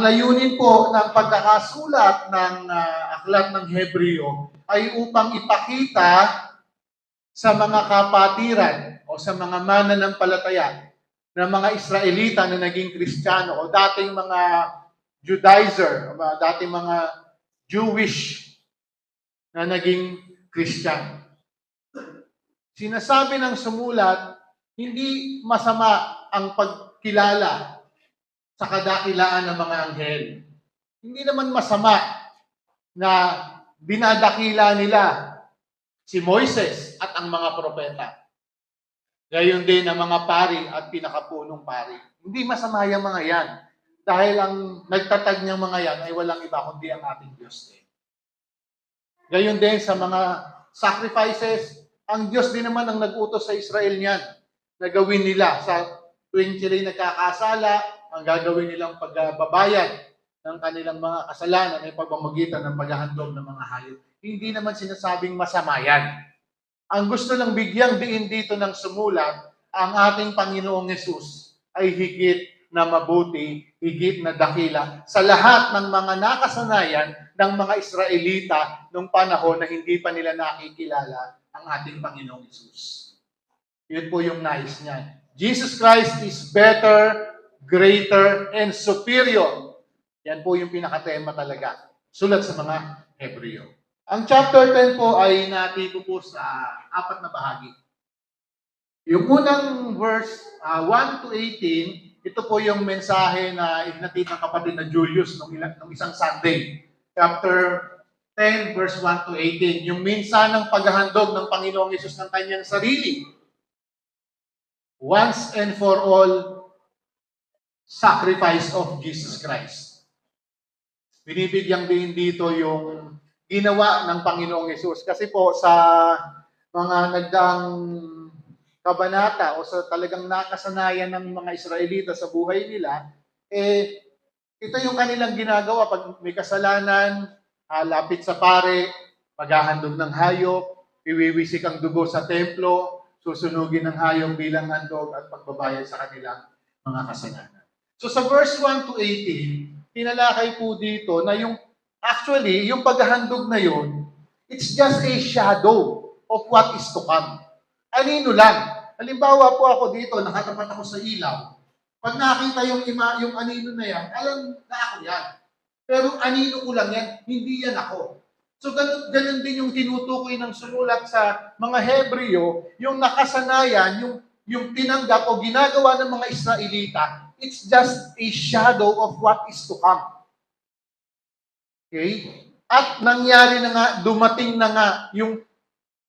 layunin po ng pagkakasulat ng aklat ng Hebreo ay upang ipakita sa mga kapatiran o sa mga mananampalataya ng mga Israelita na naging Kristiyano o dating mga Judaizer, o dating mga Jewish na naging Kristiyano. Sinasabi ng sumulat, hindi masama ang pagkilala sa kadakilaan ng mga anghel. Hindi naman masama na dinadakila nila si Moises at ang mga propeta. Gayon din ang mga pari at pinakapunong pari. Hindi masama yung mga yan. Dahil ang nagtatag niyang mga yan ay walang iba kundi ang ating Diyos din. Gayon din sa mga sacrifices, ang Diyos din naman ang nag-utos sa Israel niyan na gawin nila sa tuwing sila'y nagkakasala, ang gagawin nilang pagbabayad ng kanilang mga kasalanan ay pagmamagitan ng paghahandog ng mga hayop. Hindi naman sinasabing masama yan. Ang gusto lang bigyang diin dito ng sumulat, ang ating Panginoong Hesus ay higit na mabuti, higit na dakila sa lahat ng mga nakasanayan ng mga Israelita nung panahon na hindi pa nila nakikilala ang ating Panginoong Hesus. Yun po yung nais niya. Jesus Christ is better, greater, and superior. Yan po yung pinakatema talaga. Sulat sa mga Hebreo. Ang chapter 10 po ay natito po sa 4 na bahagi. Yung unang verse 1 to 18, ito po yung mensahe na ihinatid ng kapatid na Julius nung isang Sunday. Chapter 10 verse 1 to 18. Yung minsan ng paghahandog ng Panginoong Hesus ng kanyang sarili. Once and for all, sacrifice of Jesus Christ. Binibigyang din dito yung ginawa ng Panginoong Hesus. Kasi po sa mga nagdaang kabanata o sa talagang nakasanayan ng mga Israelita sa buhay nila, ito yung kanilang ginagawa pag may kasalanan, lapit sa pare, maghahandog ng hayop, iwiwisik ang dugo sa templo, susunugin ng hayop bilang handog at pagbabayad sa kanilang mga kasalanan. So sa verse 1 to 18, tinalakay po dito na yung actually, yung paghahandog na yun, it's just a shadow of what is to come. Anino lang. Halimbawa po ako dito, nakatapat ako sa ilaw. Pag nakita yung anino na yan, alam na ako yan. Pero anino ko lang yan, hindi yan ako. So ganun din yung tinutukoy ng sumulat sa mga Hebreo, yung nakasanayan, yung tinanggap o ginagawa ng mga Israelita, it's just a shadow of what is to come. Okay? At nangyari na nga, dumating na nga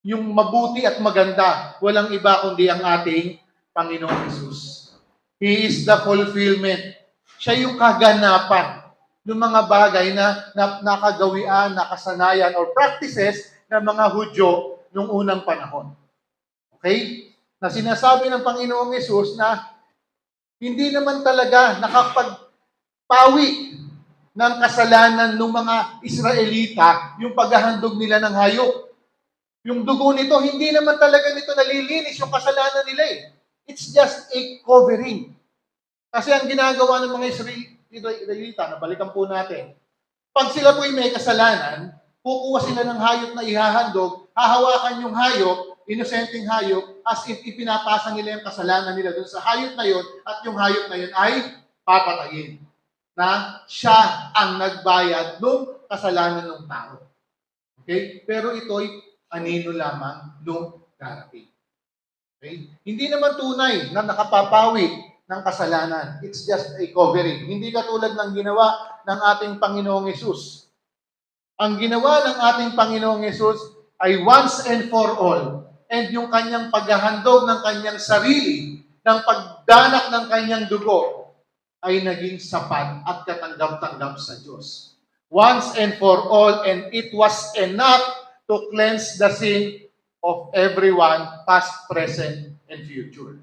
yung mabuti at maganda. Walang iba kundi ang ating Panginoong Hesus. He is the fulfillment. Siya yung kaganapan ng mga bagay na nakagawian, nakasanayan, or practices ng mga Hudyo nung unang panahon. Okay? Na sinasabi ng Panginoong Hesus na hindi naman talaga nakapagpawi ng kasalanan ng mga Israelita yung paghahandog nila ng hayop. Yung dugo nito, hindi naman talaga nito nalilinis yung kasalanan nila eh. It's just a covering. Kasi ang ginagawa ng mga Israelita, nabalikan po natin, pag sila po ay may kasalanan, kukuha sila ng hayop na ihahandog, hahawakan yung hayop, inosenteng hayop, as if ipinapasa nila yung kasalanan nila doon sa hayop na yun, at yung hayop na yun ay papatayin. Na siya ang nagbayad ng kasalanan ng tao. Okay? Pero ito'y anino lamang nung darating. Okay? Hindi naman tunay na nakapapawi ng kasalanan. It's just a covering. Hindi katulad ng ginawa ng ating Panginoong Hesus. Ang ginawa ng ating Panginoong Hesus ay once and for all. And yung kanyang paghahandog ng kanyang sarili, ng pagdanak ng kanyang dugo, ay naging sapat at katanggap-tanggap sa Diyos. Once and for all, and it was enough to cleanse the sin of everyone, past, present, and future.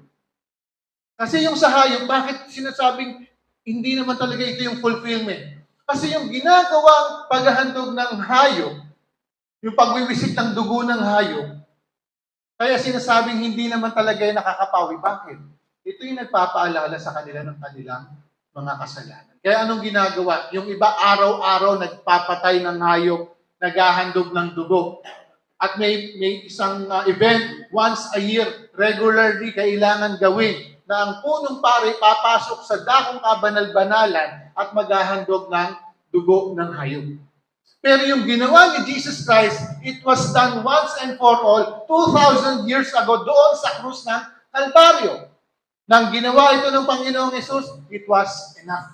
Kasi yung sa hayop, bakit sinasabing hindi naman talaga ito yung fulfillment? Kasi yung ginagawang paghahandog ng hayop, yung pagwiwisik ng dugo ng hayop, kaya sinasabing hindi naman talaga yung nakakapawi. Bakit? Ito yung nagpapaalala sa kanila ng kanilang mga kasalanan. Kaya anong ginagawa? Yung iba araw-araw nagpapatay ng hayop, naghahandog ng dugo. At may isang event once a year, regularly kailangan gawin na ang punong pari papasok sa dakong kabanal-banalan at maghahandog ng dugo ng hayop. Pero yung ginawa ni Jesus Christ, it was done once and for all 2,000 years ago doon sa krus ng Kalbaryo. Nang ginawa ito ng Panginoong Hesus, it was enough.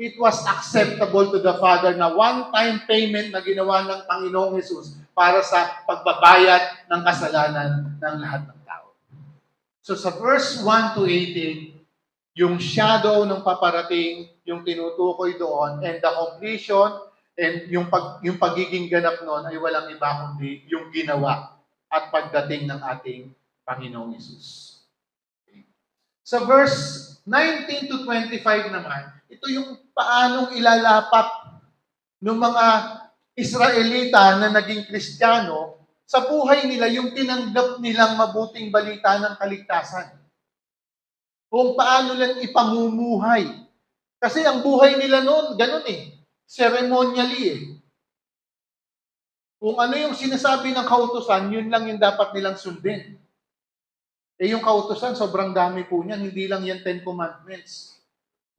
It was acceptable to the Father na one-time payment na ginawa ng Panginoong Hesus para sa pagbabayad ng kasalanan ng lahat ng tao. So sa verse 1 to 18, yung shadow ng paparating, yung tinutukoy doon, and the completion, and yung pagiging ganap noon ay walang iba kundi yung ginawa at pagdating ng ating Panginoong Hesus. Okay. Sa verse 19 to 25 naman, ito yung paanong ilalapat ng mga Israelita na naging Kristiyano sa buhay nila yung tinanggap nilang mabuting balita ng kaligtasan. Kung paano lang ipamumuhay. Kasi ang buhay nila noon, ganun ceremonially Kung ano yung sinasabi ng kautusan, yun lang yung dapat nilang sundin. Yung kautusan, sobrang dami po niyan. Hindi lang yan 10 Commandments.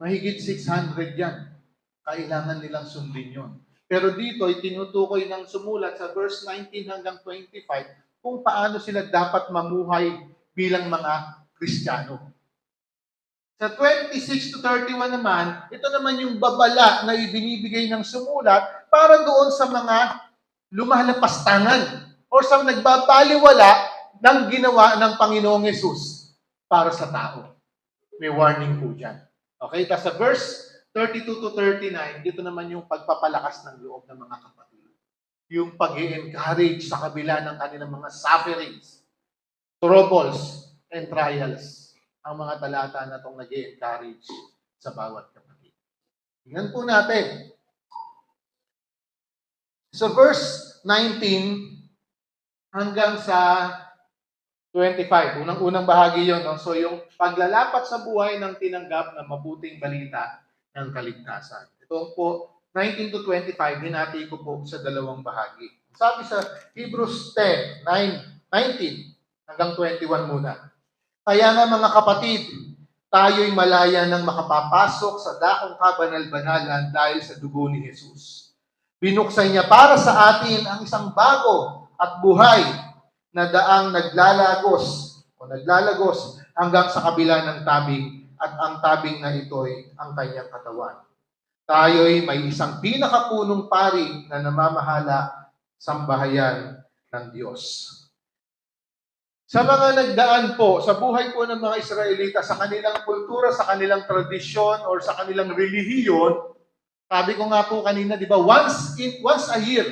Mahigit 600 yan. Kailangan nilang sundin yun. Pero dito, tinutukoy ng sumulat sa verse 19 hanggang 25 kung paano sila dapat mamuhay bilang mga Kristiyano. Sa 26 to 31 naman, ito naman yung babala na ibinibigay ng sumulat para doon sa mga lumalapastangan o sa nagbabaliwala ng ginawa ng Panginoong Hesus para sa tao. May warning po dyan. Okay, tapos sa verse 32 to 39, dito naman yung pagpapalakas ng loob ng mga kapatid. Yung pag-i-encourage sa kabila ng kanilang mga sufferings, troubles, and trials. Ang mga talata na itong nag-i-encourage sa bawat kapatid. Tingnan po natin. So verse 19 hanggang sa 25. Unang-unang bahagi yon. No? So yung paglalapat sa buhay ng tinanggap na mabuting balita ng kaligtasan. Ito po, 19 to 25, hinati ko po sa dalawang bahagi. Sabi sa Hebrews 10, 19 hanggang 21 muna. Kaya nga mga kapatid, tayo'y malaya nang makapapasok sa dakong kabanal-banalan dahil sa dugo ni Jesus. Binuksan niya para sa atin ang isang bago at buhay na daang naglalagos hanggang sa kabila ng tabing at ang tabing na ito'y ang kanyang katawan. Tayo'y may isang pinakapunong pari na namamahala sa sambahayan ng Diyos. Sa mga nagdaan po, sa buhay po ng mga Israelita, sa kanilang kultura, sa kanilang tradisyon, or sa kanilang relihiyon, sabi ko nga po kanina, di ba, once a year,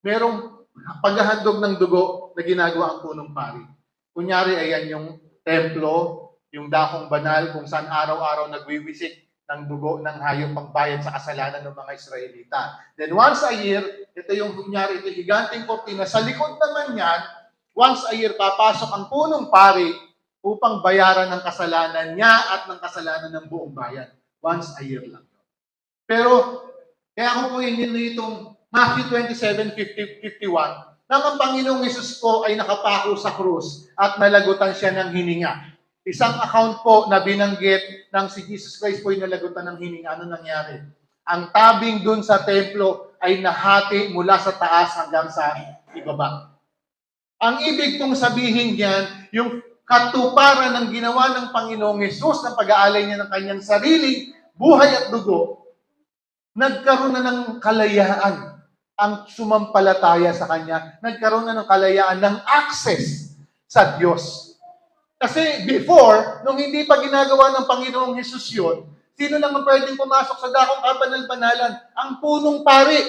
merong paghahandog ng dugo na ginagawa ang punong pari. Kunyari, ayan yung templo, yung dakong banal, kung saan araw-araw nagwiwisik ng dugo ng hayop pangbayad sa kasalanan ng mga Israelita. Then once a year, ito yung kunyari, ito higanting kortina. Sa likod naman yan, once a year, papasok ang punong pari upang bayaran ng kasalanan niya at ng kasalanan ng buong bayan. Once a year lang. Pero, kaya ako po itong Matthew 27:51, nang ang Panginoong Hesus po ay nakapako sa krus at nalagutan siya ng hininga. Isang account po na binanggit ng si Jesus Christ po ay nalagutan ng hininga. Ano nangyari? Ang tabing dun sa templo ay nahati mula sa taas hanggang sa ibaba. Ang ibig pong sabihin diyan, yung katuparan ng ginawa ng Panginoong Hesus ng pag-aalay niya ng kanyang sariling buhay at dugo, nagkaroon na ng kalayaan ang sumampalataya sa kanya. Nagkaroon na ng kalayaan ng access sa Diyos. Kasi before, nung hindi pa ginagawa ng Panginoong Hesus yun, sino lang ang pwedeng pumasok sa dakong kabanal-banalan? Ang punong pari.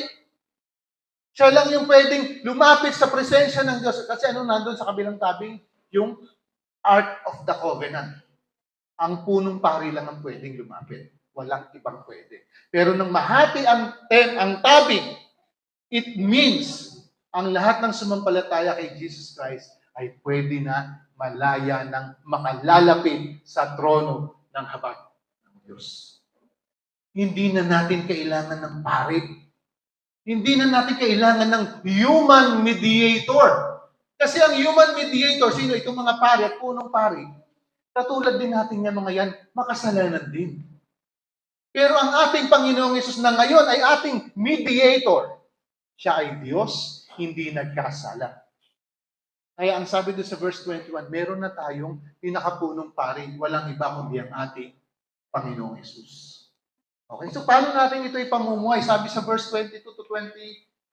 Siya lang yung pwedeng lumapit sa presensya ng Diyos. Kasi nandun sa kabilang tabing? Yung Ark of the Covenant. Ang punong pari lang ang pwedeng lumapit. Walang ibang pwede. Pero nang mahati ang tabing, it means ang lahat ng sumampalataya kay Jesus Christ ay pwede na malaya ng makalalapit sa trono ng habag ng Diyos. Hindi na natin kailangan ng pari. Hindi na natin kailangan ng human mediator. Kasi ang human mediator, sino? Itong mga pari at punong pari. Katulad din natin yung mga yan, makasalanan din. Pero ang ating Panginoong Hesus na ngayon ay ating mediator. Siya ay Diyos, hindi nagkasala. Kaya ang sabi doon sa verse 21, meron na tayong pinakapunong pari, walang iba kundi ang ating Panginoong Hesus. Okay, so paano natin ito ipamumuhay? Sabi sa verse 22 to 25.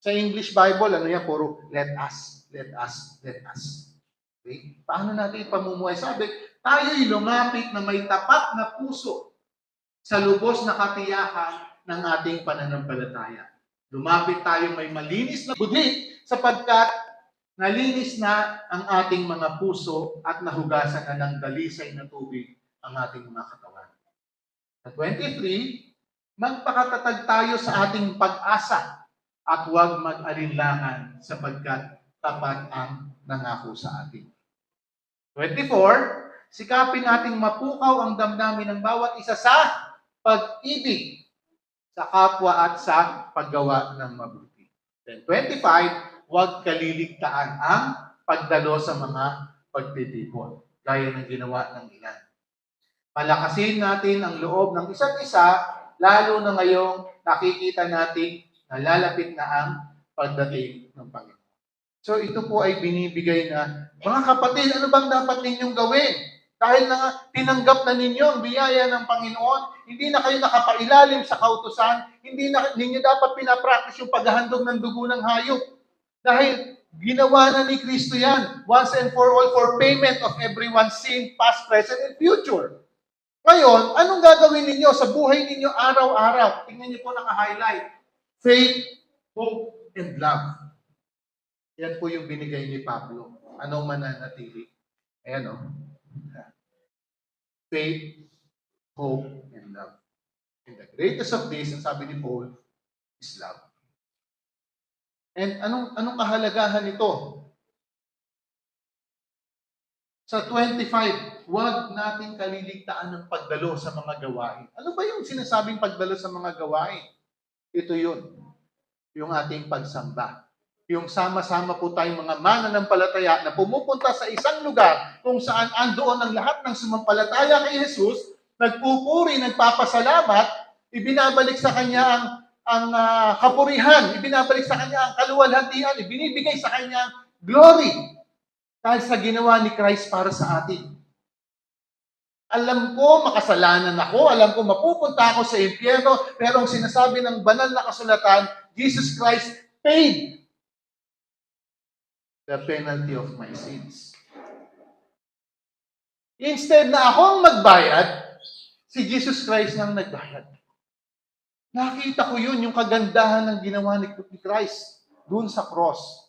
Sa English Bible, ano yan? Puro, let us, let us, let us. Okay? Paano natin ipamumuhay? Sabi, tayo'y lumapit na may tapat na puso sa lubos na katiyakan ng ating pananampalataya. Lumapit tayo may malinis na budhi sapagkat nalinis na ang ating mga puso at nahugasan na ng dalisay na tubig ang ating mga katawan. At 23, magpakatatag tayo sa ating pag-asa at huwag mag-alinlangan sapagkat tapat ang nangako sa atin. 24, sikapin nating mapukaw ang damdamin ng bawat isa sa pag-ibig sa kapwa at sa paggawa ng mabuti. Then 25, huwag kaliligtaan ang pagdalo sa mga pagtitipon, gaya ng ginawa ng ilan. Palakasin natin ang loob ng isa't isa, lalo na ngayong nakikita natin na lalapit na ang pagdating ng Panginoon. So ito po ay binibigay na, mga kapatid, ano bang dapat ninyong gawin? Dahil na tinanggap na ninyo ang biyaya ng Panginoon, hindi na kayo nakapailalim sa kautusan, hindi na ninyo dapat pinapractice yung paghahandog ng dugo ng hayop. Dahil ginawa na ni Kristo yan, once and for all, for payment of everyone's sin, past, present, and future. Ngayon, anong gagawin ninyo sa buhay ninyo araw-araw? Tingnan niyo po naka-highlight. Faith, hope, and love. Yan po yung binigay ni Pablo. Anong mananatili? Ayan o. Faith, hope, and love. And the greatest of these, ang sabi ni Paul, is love. And anong kahalagahan nito? Sa 25, huwag natin kaliligtaan ng pagdalo sa mga gawain. Ano ba yung sinasabing pagdalo sa mga gawain? Ito yun. Yung ating pagsamba. Yung sama-sama po tayong mga mananampalataya na pumupunta sa isang lugar kung saan andoon ang lahat ng sumampalataya kay Jesus, nagpupuri, nagpapasalamat, ibinabalik sa Kanya ang kapurihan, ibinabalik sa Kanya ang kaluwalhatian, ibinibigay sa Kanya glory dahil sa ginawa ni Christ para sa atin. Alam ko, makasalanan ako, alam ko, mapupunta ako sa impyerno, pero ang sinasabi ng banal na kasulatan, Jesus Christ paid the penalty of my sins. Instead na akong magbayad, si Jesus Christ nang nagbayad. Nakita ko yun, yung kagandahan ng ginawa ni Christ dun sa cross.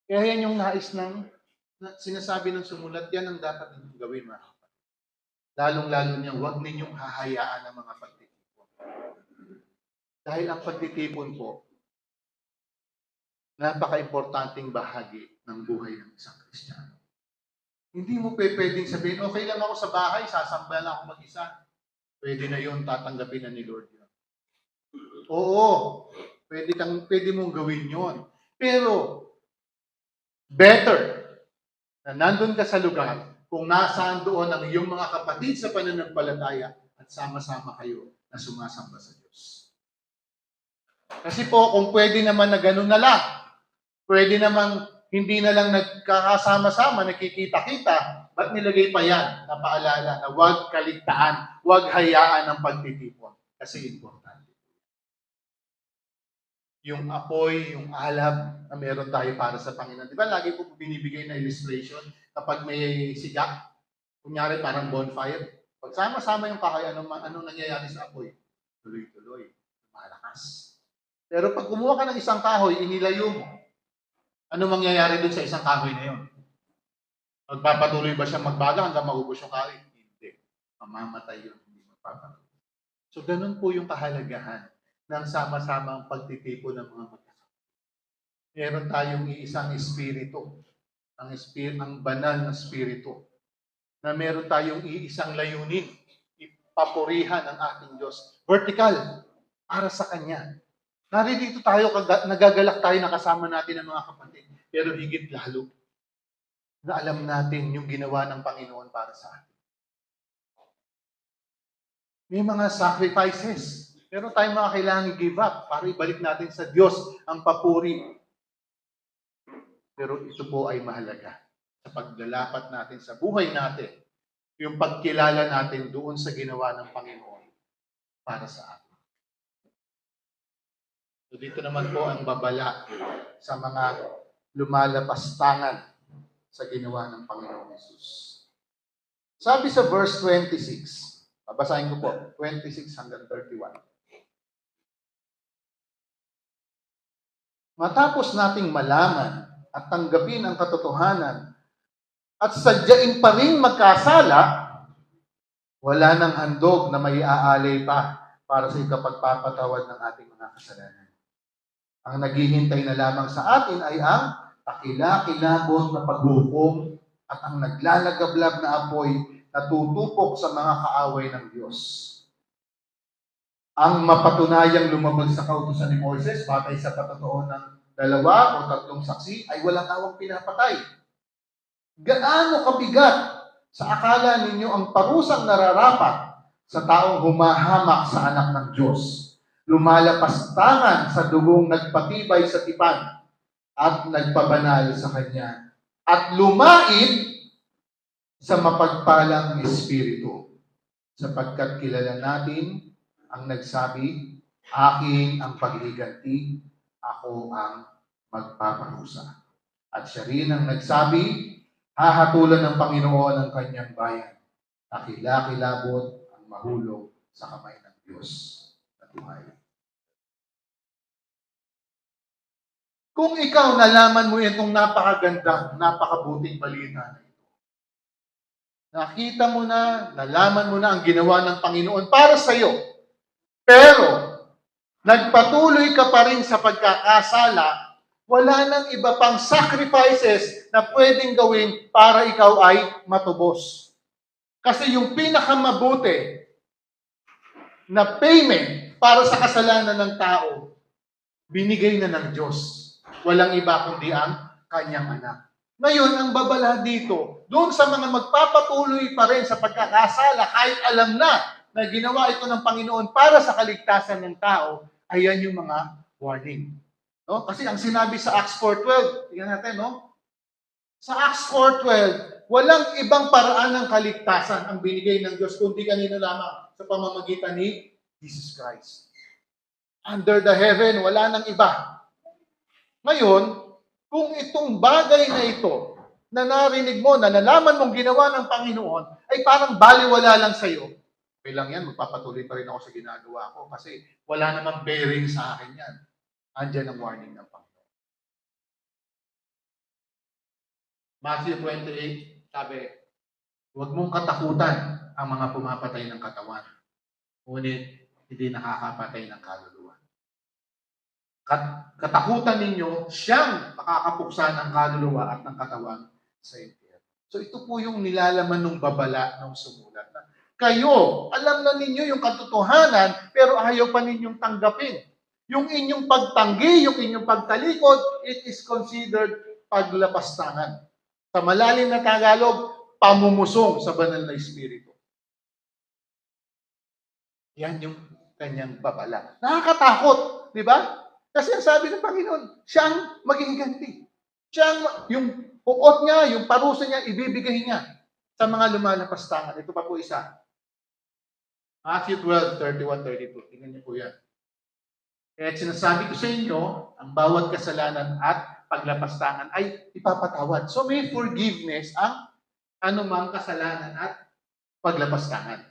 Kaya yan yung nais ng sinasabi ng sumulat, yan ang dapat ninyong gawin, mga kapatid. Lalong-lalo niya, huwag ninyong hahayaan ang mga pagtitipon. Dahil ang pagtitipon po, napaka-importanting bahagi ng buhay ng isang Kristiyano. Hindi mo pwedeng sabihin, okay lang ako sa bahay, sasamba lang ako mag-isa. Pwede na yun, tatanggapin na ni Lord yun. Oo, pwede mong gawin yun. Pero, better na nandun ka sa lugar kung nasaan doon ang iyong mga kapatid sa pananampalataya at sama-sama kayo na sumasamba sa Diyos. Kasi po, kung pwede naman na ganun na lang, pwede namang hindi na lang nagkakasama-sama, nakikita-kita, ba't nilagay pa yan na paalala na huwag kaligtaan, huwag hayaan ng pagtitipon? Kasi importante. Yung apoy, yung alab na meron tayo para sa Panginoon. Di ba lagi po binibigay na illustration kapag may siga, kunyari parang bonfire. Pag sama-sama yung kahoy, anong nangyayari sa apoy? Tuloy-tuloy, malakas. Pero pag kumuha ka ng isang kahoy, inilayo mo, ano mangyayari dun sa isang kahoy na yun? Magpapatuloy ba siya magbaga hanggang maubos yung kahoy? Hindi. Mamamatay yun, hindi magpapatuloy. So, ganun po yung kahalagahan ng sama-samang pagtitipon ng mga magkakapatid. Meron tayong iisang espiritu, ang banal na espiritu. na meron tayong iisang layunin, ipapurihan ang ating Diyos. Vertical, para sa Kanya. Naririto tayo, nagagalak tayo na kasama natin ang mga kapatid. Pero higit lalo, na alam natin yung ginawa ng Panginoon para sa atin. May mga sacrifices. Pero tayong mga kailangan i-give up para ibalik natin sa Diyos ang papuri. Pero ito po ay mahalaga sa paglalapat natin sa buhay natin, yung pagkilala natin doon sa ginawa ng Panginoon para sa atin. So dito naman po ang babala sa mga lumalapastangan sa ginawa ng Panginoon Jesus. Sabi sa verse 26, babasahin ko po, 26 hanggang 31. Matapos nating malaman at tanggapin ang katotohanan at sadyain pa rin magkasala, wala nang handog na may aalay pa para sa ikapagpapatawad ng ating mga kasalanan. Ang naghihintay na lamang sa atin ay ang kakilakilabot na paghukom at ang naglalagablab na apoy na tutupok sa mga kaaway ng Diyos. Ang mapatunayang lumabag sa kautusan ni Moises, batay sa patotoo ng 2 o 3 saksi, ay walang awang pinapatay. Gaano kabigat sa akala ninyo ang parusang nararapat sa taong humahamak sa anak ng Diyos, lumalapastangan sa dugong nagpatibay sa tipan at nagpabanal sa Kanya, at lumait sa mapagpalang Espiritu, sapagkat kilala natin ang nagsabi, akin ang pagliganti, ako ang magpaparusa. At siya rin ang nagsabi, hahatulan ng Panginoon ang kanyang bayan. Kakilakilabot ang mahulog sa kamay ng Diyos na buhay. Kung ikaw nalaman mo itong napakaganda, napakabuting balita na ito, nakita mo na, nalaman mo na ang ginawa ng Panginoon para sa iyo, pero nagpatuloy ka pa rin sa pagkakasala, wala nang iba pang sacrifices na pwedeng gawin para ikaw ay matubos. Kasi yung pinakamabuti na payment para sa kasalanan ng tao, binigay na ng Diyos. Walang iba kundi ang kanyang anak. Ngayon, ang babala dito, doon sa mga magpapatuloy pa rin sa pagkakasala, kahit alam na ginawa ito ng Panginoon para sa kaligtasan ng tao, ayan yung mga warning. No? Kasi ang sinabi sa Acts 4:12, tingnan natin, no? Sa Acts 4:12, walang ibang paraan ng kaligtasan ang binigay ng Diyos, kundi kanino lamang sa pamamagitan ni Jesus Christ. Under the heaven, wala nang iba. Ngayon, kung itong bagay na ito, na narinig mo, na nalaman mong ginawa ng Panginoon, ay parang baliwala lang sa'yo, okay lang yan, magpapatuloy pa rin ako sa ginagawa ko kasi wala namang bearing sa akin yan. Andiyan ang warning ng Panginoon. Matthew 28, sabi, huwag mong katakutan ang mga pumapatay ng katawan. Ngunit, hindi nakakapatay ng kaluluwa. Katakutan ninyo, siyang makakapuksan ng kaluluwa at ng katawan sa impyerno. So ito po yung nilalaman ng babala ng sumulat. Kayo, alam na ninyo yung katotohanan, pero ayaw pa ninyong tanggapin. Yung inyong pagtanggi, yung inyong pagtalikod, it is considered paglapastangan. Sa malalim na Tagalog, pamumusong sa banal na Espiritu. Yan yung kanyang babala. Nakakatakot, di ba? Kasi ang sabi ng Panginoon, siya ang maghihiganti. Siya ang, yung uot niya, yung parusa niya, ibibigay niya sa mga lumalapastangan. Ito pa po isa. Matthew 12, 31, 32. Tingnan niyo po yan. Kaya sinasabi ko sa inyo, ang bawat kasalanan at paglapastangan ay ipapatawad. So may forgiveness ang anumang kasalanan at paglapastangan.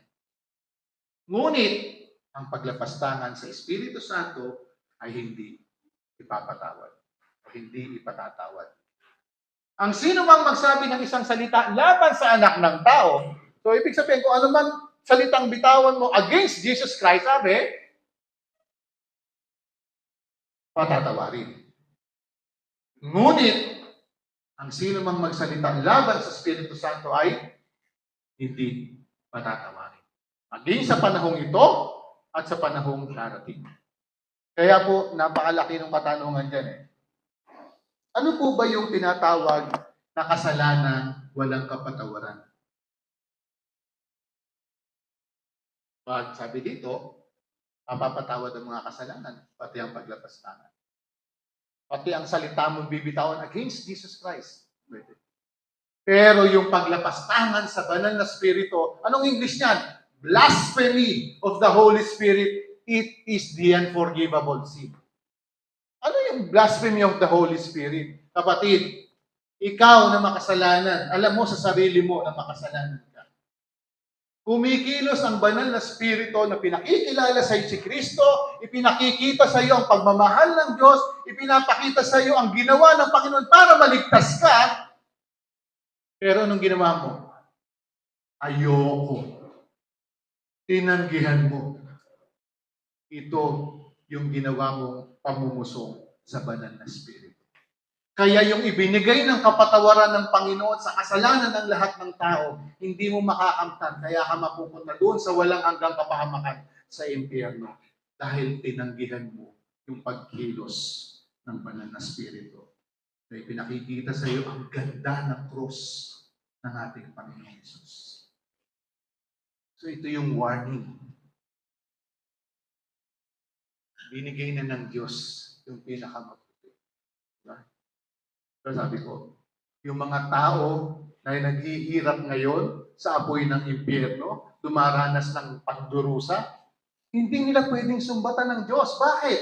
Ngunit, ang paglapastangan sa Espiritu Santo ay hindi ipapatawad o hindi ipatatawad. Ang sino mang magsabi ng isang salita laban sa anak ng tao, so ibig sabihin kung ano man salitang bitawan mo against Jesus Christ, sabi, patatawarin. Ngunit, ang sino mang magsalita laban sa Espiritu Santo ay hindi patatawarin. Maging sa panahong ito at sa panahong darating. Kaya po, napakalaki ng katanungan dyan eh. Ano po ba yung tinatawag na kasalanan walang kapatawaran? Pag sabi dito, mapapatawad ang mga kasalanan, pati ang paglapastangan. Pati ang salita mong bibitawan against Jesus Christ. Pwede. Pero yung paglapastangan sa banal na spirito, anong English niyan? Blasphemy of the Holy Spirit, it is the unforgivable sin. Ano yung blasphemy of the Holy Spirit? Kapatid, ikaw na makasalanan, alam mo sa sarili mo na makasalanan ka. Kumikilos ang banal na spirito na pinakikilala sa iyo si Kristo, ipinakikita sa iyo ang pagmamahal ng Diyos, ipinapakita sa iyo ang ginawa ng Panginoon para maligtas ka. Pero anong ginawa mo? Ayoko. Tinanggihan mo. Ito yung ginawa mong pamumusong sa banal na spirito. Kaya yung ibinigay ng kapatawaran ng Panginoon sa kasalanan ng lahat ng tao, hindi mo makakamtan. Kaya ka mapupunta doon sa walang hanggang kapahamakan sa impyerno. Dahil tinanggihan mo yung pagkilos ng banal na spirito. Kaya pinakikita sa iyo ang ganda ng cross ng ating Panginoon Jesus. So ito yung warning. Binigay na ng Diyos yung pinakamabuti. Diba? So sabi ko, yung mga tao na naghihirap ngayon sa apoy ng impyerno, dumaranas ng pagdurusa, hindi nila pwedeng sumbatan ng Diyos. Bakit?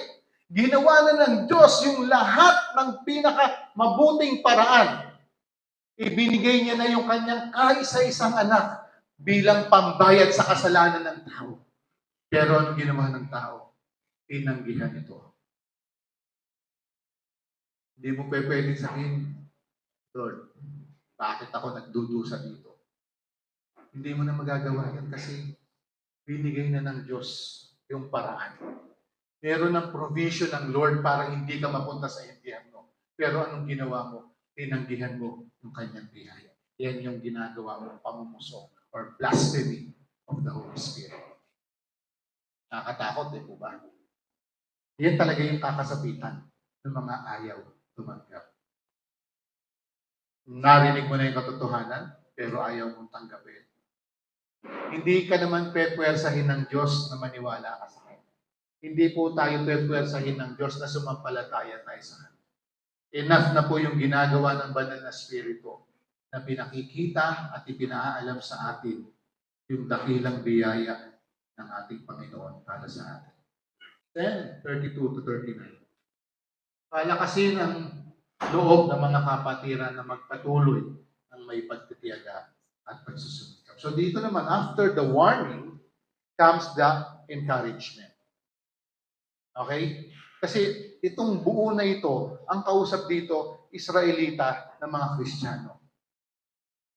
Ginawa na ng Diyos yung lahat ng pinakamabuting paraan. Ibinigay niya na yung kanyang kaisa-isang anak bilang pambayad sa kasalanan ng tao. Pero anong ginawa ng tao? Tinanggihan ito. Hindi mo pwedeng sabihin, Lord, bakit ako nagdudusa dito? Hindi mo na magagawa yan kasi binigay na ng Diyos yung paraan. Meron ng provision ng Lord para hindi ka mapunta sa impyerno. Pero anong ginawa mo? Tinanggihan mo yung kanyang biyaya. Yan yung ginagawa mong pamumusong or blasphemy of the Holy Spirit. Nakakatakot, po ba? Yan talaga yung kakasapitan ng mga ayaw tumanggap. Narinig mo na yung katotohanan, pero ayaw mong tanggapin. Hindi ka naman pepwersahin ng Diyos na maniwala ka sa Kanya. Hindi po tayo pepwersahin ng Diyos na sumampalataya tayo sa Kanya. Enough na po yung ginagawa ng banal na spirito na pinakikita at ipinaalam sa atin yung dakilang biyaya ng ating Panginoon para sa atin. 10:32 to 39. Palakasin ang loob ng mga kapatiran na magpatuloy ng may pagtitiyaga at pagsusunod. So dito naman, after the warning, comes the encouragement. Okay? Kasi itong buo na ito, ang kausap dito, Israelita ng mga Kristiyano.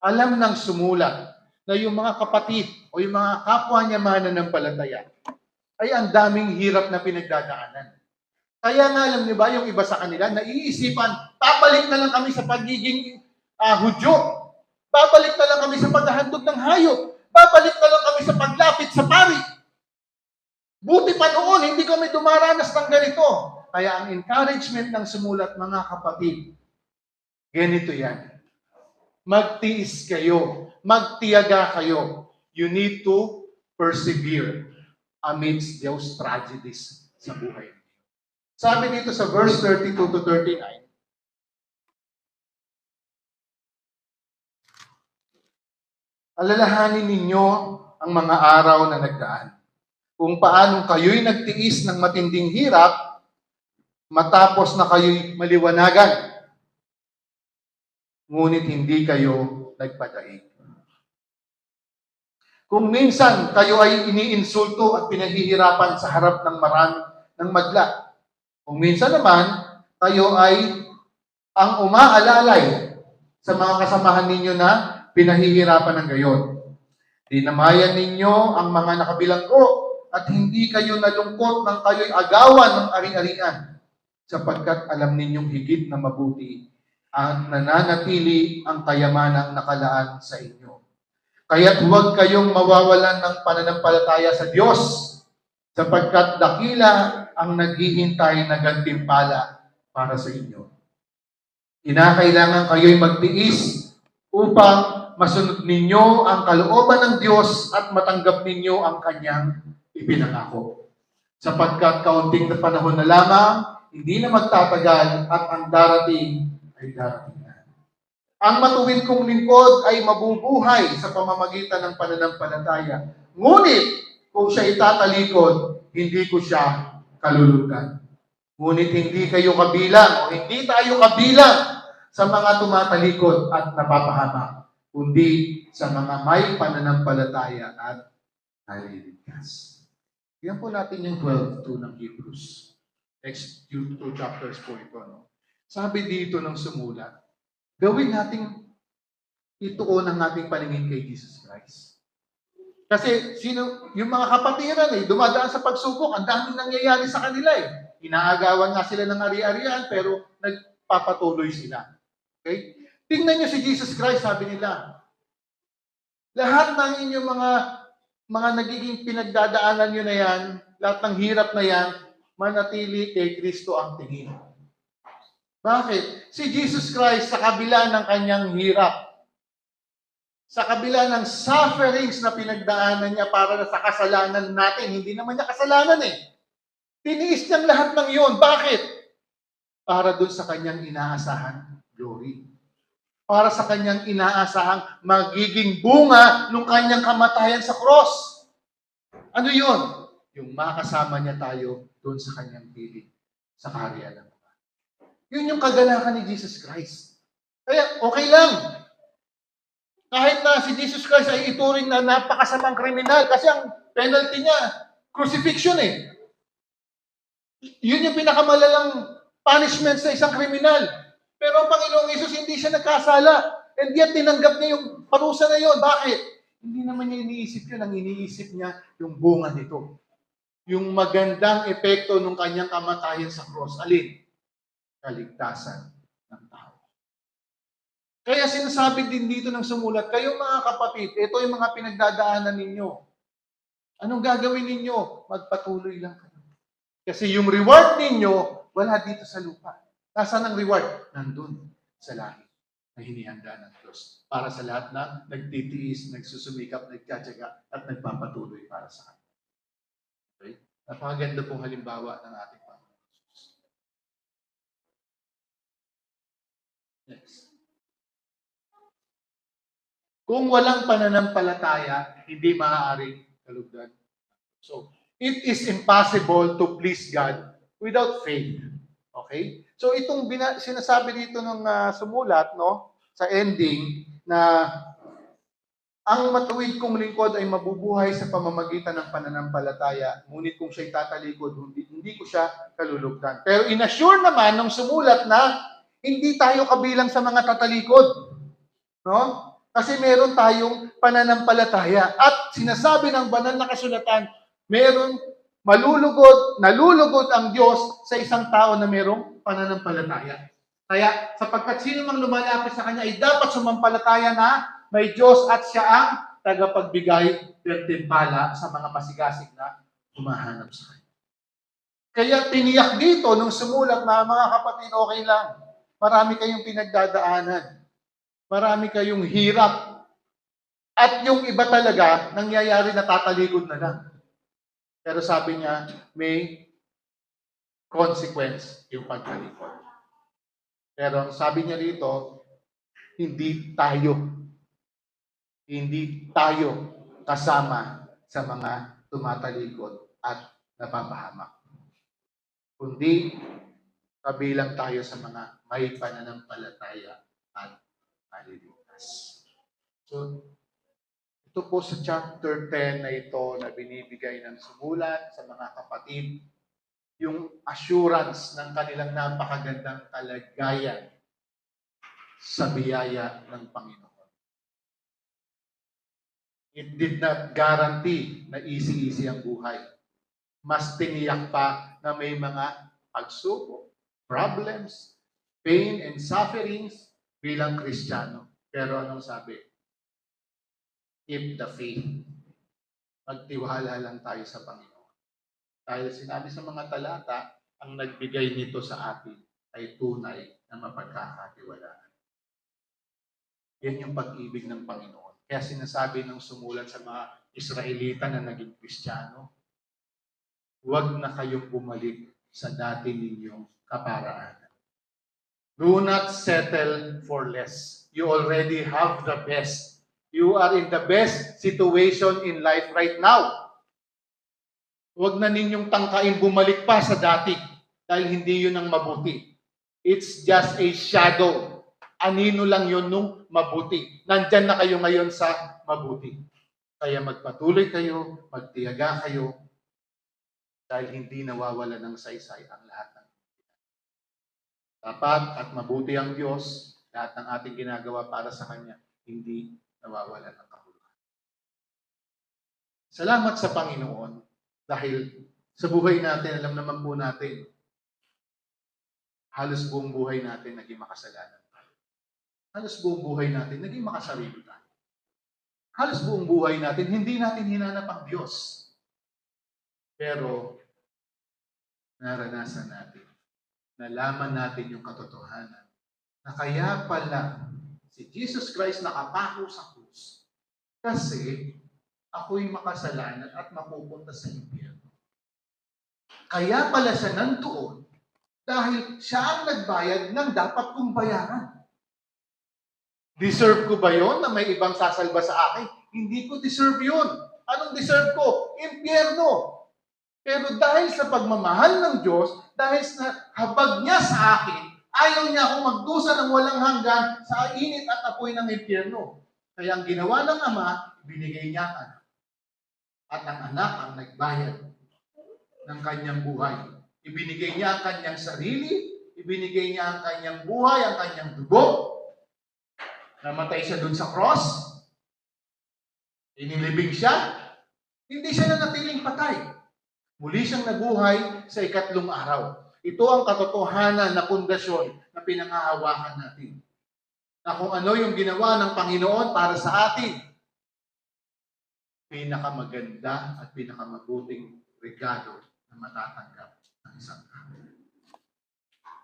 Alam ng sumulat na yung mga kapatid o yung mga kapwa niya mananampalataya ay ang daming hirap na pinagdadaanan. Kaya nga alam niyo ba, yung iba sa kanila, naiisipan, babalik na lang kami sa pagiging Hudyo. Babalik na lang kami sa paghahandog ng hayop. Babalik na lang kami sa paglapit sa pari. Buti pa noon, hindi kami dumaranas ng ganito. Kaya ang encouragement ng sumulat, mga kapatid, ganito yan. Magtiis kayo. Magtiyaga kayo. You need to persevere amidst those tragedies sa buhay. Sabi dito sa verse 32 to 39, alalahanin ninyo ang mga araw na nagdaan, kung paanong kayo'y nagtiis ng matinding hirap, matapos na kayo'y maliwanagan, ngunit hindi kayo nagpadaig. Kung minsan kayo ay iniinsulto at pinahihirapan sa harap ng marami ng madla, kung minsan naman, kayo ay ang umaalalay sa mga kasamahan ninyo na pinahihirapan ng gayon. Dinamayan ninyo ang mga nakabilanggo at hindi kayo nalungkot nang kayo'y agawan ng ari-arian sapagkat alam ninyong higit na mabuti at nananatili ang kayamanang nakalaan sa inyo. Kaya't huwag kayong mawawalan ng pananampalataya sa Diyos, sapagkat dakila ang naghihintay na gantimpala para sa inyo. Kinakailangan kayo'y magtiis upang masunod ninyo ang kalooban ng Diyos at matanggap ninyo ang Kanyang ipinangako. Sapagkat kaunting na panahon na lamang, hindi na magtatagal at ang darating ay darating na. Ang matuwid kong lingkod ay mabubuhay sa pamamagitan ng pananampalataya. Ngunit, kung siya itatalikod, hindi ko siya kalulutan. Ngunit hindi kayo kabilang o hindi tayo kabilang sa mga tumatalikod at napapahamak, kundi sa mga may pananampalataya at naliligtas. Yan po natin yung 12:2 ng Hebrews. Next 2 chapters po ito. No? Sabi dito ng sumulat, gawin nating ituon ang ating paningin kay Jesus Christ. Kasi yung mga kapatiran dumadaan sa pagsubok, ang daming nangyayari sa kanila Inaagawan nga sila ng ari-arian, pero nagpapatuloy sila. Okay? Tingnan nyo si Jesus Christ, sabi nila. Lahat ng inyong mga nagiging pinagdadaanan nyo na yan, lahat ng hirap na yan, manatili kay Kristo ang tingin. Bakit? Si Jesus Christ sa kabila ng kanyang hirap, sa kabila ng sufferings na pinagdaanan niya para sa kasalanan natin, hindi naman niya kasalanan Tiniis niyang lahat ng iyon. Bakit? Para doon sa kanyang inaasahan glory. Para sa kanyang inaasahang magiging bunga ng kanyang kamatayan sa cross. Ano yun? Yung makasama niya tayo doon sa kanyang piling, sa kaharian ng Ama. Yun yung kagalakan ni Jesus Christ. Kaya okay lang. Kahit na si Jesus Christ ay ituring na napakasamang kriminal kasi ang penalty niya, crucifixion Yun yung pinakamalalang punishment sa isang kriminal. Pero ang Panginoong Hesus hindi siya nagkasala. And yet, tinanggap niya yung parusa na yun. Bakit? Hindi naman niya iniisip yun. Ang iniisip niya yung bunga nito. Yung magandang epekto ng kanyang kamatayan sa cross. Alin? Kaligtasan ng tao. Kaya sinasabi din dito ng sumulat, kayong mga kapatid, ito yung mga pinagdadaanan ninyo. Anong gagawin ninyo? Magpatuloy lang kayo. Kasi yung reward ninyo, wala dito sa lupa. Nasaan ang reward? Nandun sa langit na hinihanda ng Diyos para sa lahat na nagtitiis, nagsusumikap, nagtsatsaga, at nagpapatuloy para sa Kanya. Okay? Napakaganda pong halimbawa ng ating Panginoon Jesus. Next. Kung walang pananampalataya, hindi maaaring kalugdan. So, it is impossible to please God without faith. Okay? So itong sinasabi dito ng sumulat, sa ending, na ang matuwid kong lingkod ay mabubuhay sa pamamagitan ng pananampalataya, ngunit kung siya'y tatalikod, hindi ko siya kalulugdan. Pero inassure naman ng sumulat na hindi tayo kabilang sa mga tatalikod. No? Kasi meron tayong pananampalataya. At sinasabi ng banal na kasulatan, meron nalulugod ang Diyos sa isang tao na merong pananampalataya. Kaya sapagkat sino mang lumalapit sa Kanya ay dapat sumampalataya na may Diyos at siya ang tagapagbigay ng timpala sa mga masigasig na humahanap sa Kanya. Kaya tiniyak dito nung sumulat na mga kapatid, okay lang. Marami kayong pinagdadaanan. Marami kayong hirap. At yung iba talaga, nangyayari na tatalikod na lang. Pero sabi niya, may consequence yung pagtalikod. Pero sabi niya rito, hindi tayo kasama sa mga tumatalikod at napapahamak. Kundi kabilang tayo sa mga may pananampalataya at maliligtas. So, ito po sa chapter 10 na ito na binibigay ng sumulat sa mga kapatid, yung assurance ng kanilang napakagandang kalagayan sa biyaya ng Panginoon. It did not guarantee na easy-easy ang buhay. Mas tiniyak pa na may mga pagsubok, problems, pain and sufferings bilang Kristiyano. Pero anong sabi? Keep the faith. Magtiwala lang tayo sa Panginoon. Dahil sinabi sa mga talata, ang nagbigay nito sa atin ay tunay na mapagkakatiwalaan. Yan yung pag-ibig ng Panginoon. Kaya sinasabi ng sumulat sa mga Israelita na naging Kristiyano, huwag na kayong bumalik sa dati ninyong kaparaanan. Do not settle for less. You already have the best. You are in the best situation in life right now. Huwag na ninyong tangkain bumalik pa sa dati dahil hindi yun ang mabuti. It's just a shadow. Anino lang yun nung mabuti. Nandyan na kayo ngayon sa mabuti. Kaya magpatuloy kayo, magtiyaga kayo, dahil hindi nawawala ng saysay ang lahat ng tapat at mabuti ang Diyos, lahat ng ating ginagawa para sa Kanya, hindi nawawala ng kahulugan. Salamat sa Panginoon dahil sa buhay natin, alam naman po natin, halos buong buhay natin naging makasalanan. Halos buong buhay natin naging makasarili tayo. Halos buong buhay natin, hindi natin hinanap ang Diyos. Pero, naranasan natin, nalaman natin yung katotohanan, na kaya pala si Jesus Christ nakapako sa krus kasi ako'y makasalanan at mapupunta sa impyerno. Kaya pala siya nandoon dahil siya ang nagbayad ng dapat kong bayaran. Deserve ko ba yon na may ibang sasalba sa akin? Hindi ko deserve yon. Anong deserve ko? Impyerno. Pero dahil sa pagmamahal ng Diyos, dahil sa habag niya sa akin, ayaw niya akong magdusa ng walang hanggan sa init at apoy ng impyerno. Kaya ang ginawa ng Ama, binigay niya ang anak. At ang anak ang nagbayad ng kanyang buhay. Ibinigay niya ang kanyang sarili, ibinigay niya ang kanyang buhay, ang kanyang dugo. Namatay siya dun sa cross. Inilibing siya. Hindi siya nanatiling patay. Muli siyang nabuhay sa ikatlong araw. Ito ang katotohanan na pundasyon na pinangahawakan natin. Na kung ano yung ginawa ng Panginoon para sa atin, pinakamaganda at pinakamabuting regalo na matatanggap ng isang tao.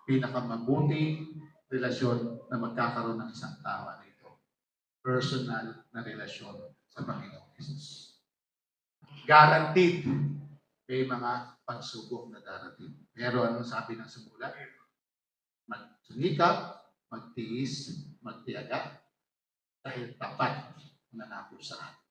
Pinakamabuting relasyon na magkakaroon ng isang tao nito. Personal na relasyon sa Panginoong Jesus. Guaranteed may mga pagsubok na darating. Pero anong sabi ng sumulat? Magsunikap, magtiis, magtiyaga, dahil tapat na nako sa atin.